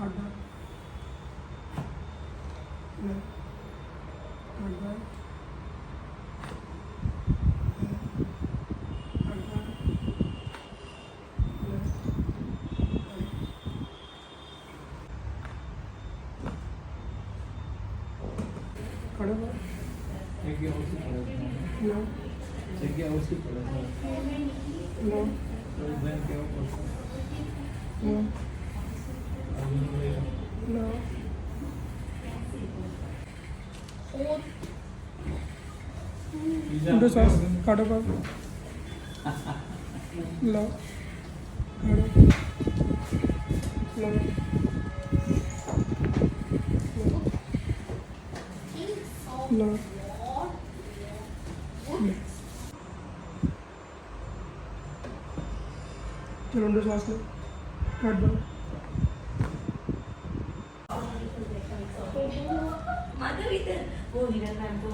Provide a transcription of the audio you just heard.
आधा ले आधा आधा ले खड़े हो जग्या ओછી પડે लो જગ્યા ઓછી પડે लो તો બેન કેવો પડશે लो लो उल्टे सांस काटो पर लो काटो लो लो चलो उल्टे सांस लो काट दो Mother with the oh, he doesn't go.